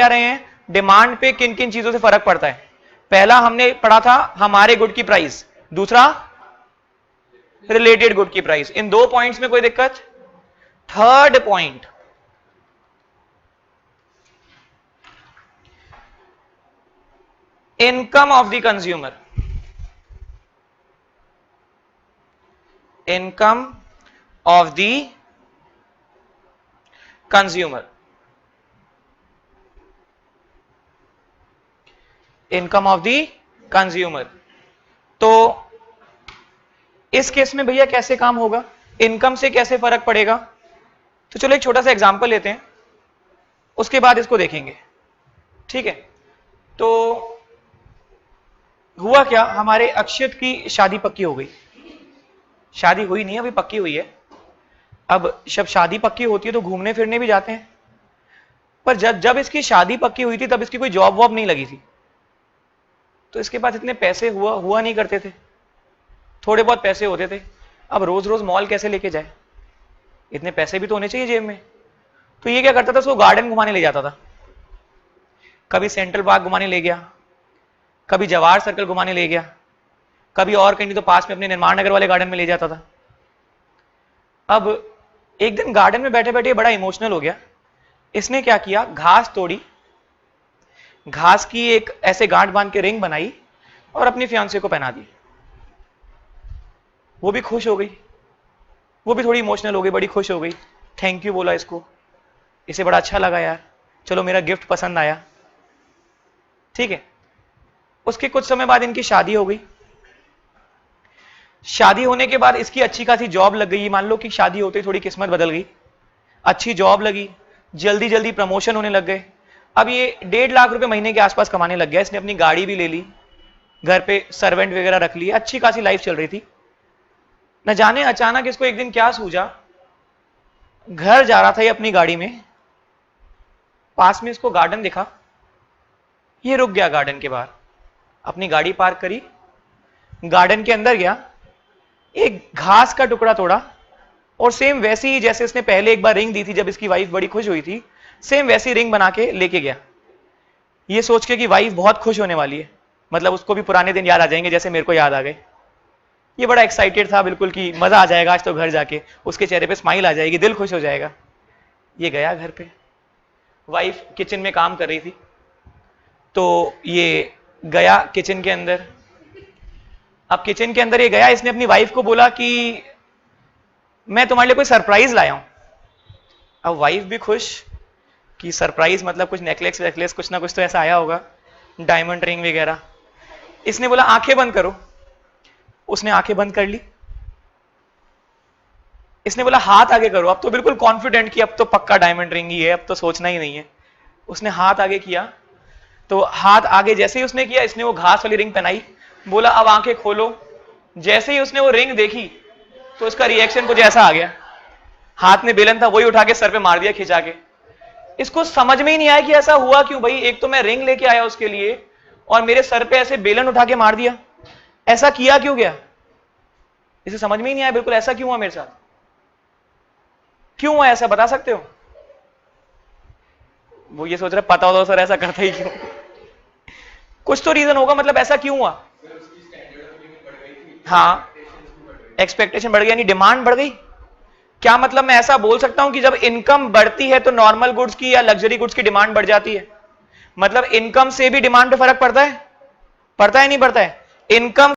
क्या रहे हैं, डिमांड पे किन किन चीजों से फर्क पड़ता है। पहला हमने पढ़ा था हमारे गुड की प्राइस, दूसरा रिलेटेड गुड की प्राइस। इन दो पॉइंट्स में कोई दिक्कत। Third point, income of the consumer, income of the consumer, income of the consumer. तो इस केस में भैया कैसे काम होगा, इनकम से कैसे फर्क पड़ेगा। तो चलो एक छोटा सा एग्जांपल लेते हैं, उसके बाद इसको देखेंगे, ठीक है। तो हुआ क्या, हमारे अक्षत की शादी पक्की हो गई, शादी हुई नहीं अभी, पक्की हुई है। अब जब शादी पक्की होती है तो घूमने फिरने भी जाते हैं, पर जब इसकी शादी पक्की हुई थी तब इसकी कोई जॉब वॉब नहीं लगी थी, तो इसके पास इतने पैसे हुआ नहीं करते थे, थोड़े बहुत पैसे होते थे। अब रोज रोज मॉल कैसे लेके जाए, इतने पैसे भी तो होने चाहिए जेब में। तो ये क्या करता था, उसको गार्डन घुमाने ले जाता था, कभी सेंट्रल पार्क घुमाने ले गया, कभी जवाहर सर्कल घुमाने ले गया, कभी और कहीं तो पास में अपने निर्माण नगर वाले गार्डन में ले जाता था। अब एक दिन गार्डन में बैठे बैठे बड़ा इमोशनल हो गया, इसने क्या किया, घास तोड़ी, घास की एक ऐसे गांठ बांध के रिंग बनाई और अपनी फियांसे को पहना दी। वो भी खुश हो गई, वो भी थोड़ी इमोशनल हो गई, बड़ी खुश हो गई, थैंक यू बोला इसको, इसे बड़ा अच्छा लगा यार, चलो मेरा गिफ्ट पसंद आया, ठीक है। उसके कुछ समय बाद इनकी शादी हो गई। शादी होने के बाद इसकी अच्छी खासी जॉब लग गई, मान लो कि शादी होते ही थोड़ी किस्मत बदल गई, अच्छी जॉब लगी, जल्दी जल्दी प्रमोशन होने लग गए। अब ये 1.5 लाख रुपए महीने के आसपास कमाने लग गया, इसने अपनी गाड़ी भी ले ली, घर पे सर्वेंट वगैरह रख लिए, अच्छी खासी लाइफ चल रही थी। न जाने अचानक इसको एक दिन क्या सूझा, घर जा रहा था ये अपनी गाड़ी में, पास में इसको गार्डन दिखा, ये रुक गया गार्डन के बाहर, अपनी गाड़ी पार्क करी, गार्डन के अंदर गया, एक घास का टुकड़ा तोड़ा और सेम वैसी ही जैसे इसने पहले एक बार रिंग दी थी जब इसकी वाइफ बड़ी खुश हुई थी, सेम वैसी रिंग बना के लेके गया, ये सोच के कि वाइफ बहुत खुश होने वाली है, मतलब उसको भी पुराने दिन याद आ जाएंगे जैसे मेरे को याद आ गए। ये बड़ा एक्साइटेड था बिल्कुल कि मजा आ जाएगा आज तो घर जाके, उसके चेहरे पे स्माइल आ जाएगी, दिल खुश हो जाएगा। ये गया घर पे, वाइफ किचन में काम कर रही थी, तो ये गया किचन के अंदर। अब किचन के अंदर ये गया, इसने अपनी वाइफ को बोला कि मैं तुम्हारे लिए कोई सरप्राइज लाया हूं। अब वाइफ भी खुश कि सरप्राइज मतलब कुछ नेकलेस वेकलेस कुछ ना कुछ तो ऐसा आया होगा, डायमंड रिंग वगैरह। इसने बोला आंखें बंद करो, उसने आंखें बंद कर ली। इसने बोला हाथ आगे करो, अब तो बिल्कुल कॉन्फिडेंट कि अब तो पक्का डायमंड रिंग ही है, अब तो सोचना ही नहीं है। उसने हाथ आगे किया, तो हाथ आगे जैसे ही उसने किया, इसने वो घास वाली रिंग पहनाई, बोला अब आंखें खोलो। जैसे ही उसने वो रिंग देखी तो उसका रिएक्शन कुछ ऐसा आ गया, हाथ में बेलन था वही उठा के सर पे मार दिया खिंचा के। इसको समझ में ही नहीं आया कि ऐसा हुआ क्यों भाई, एक तो मैं रिंग लेके आया उसके लिए और मेरे सर पे ऐसे बेलन उठा के मार दिया, ऐसा किया क्यों गया, इसे समझ में ही नहीं आया बिल्कुल, ऐसा क्यों हुआ मेरे साथ, क्यों हुआ ऐसा, बता सकते हो। वो ये सोच रहे पता होता सर ऐसा करता ही क्यों, कुछ तो रीजन होगा, मतलब ऐसा क्यों हुआ। हाँ, एक्सपेक्टेशन बढ़ गई, यानी डिमांड बढ़ गई। क्या मतलब मैं ऐसा बोल सकता हूं कि जब इनकम बढ़ती है तो नॉर्मल गुड्स की या लग्जरी गुड्स की डिमांड बढ़ जाती है, मतलब इनकम से भी डिमांड पे फर्क पड़ता है, पड़ता है नहीं पड़ता है। इनकम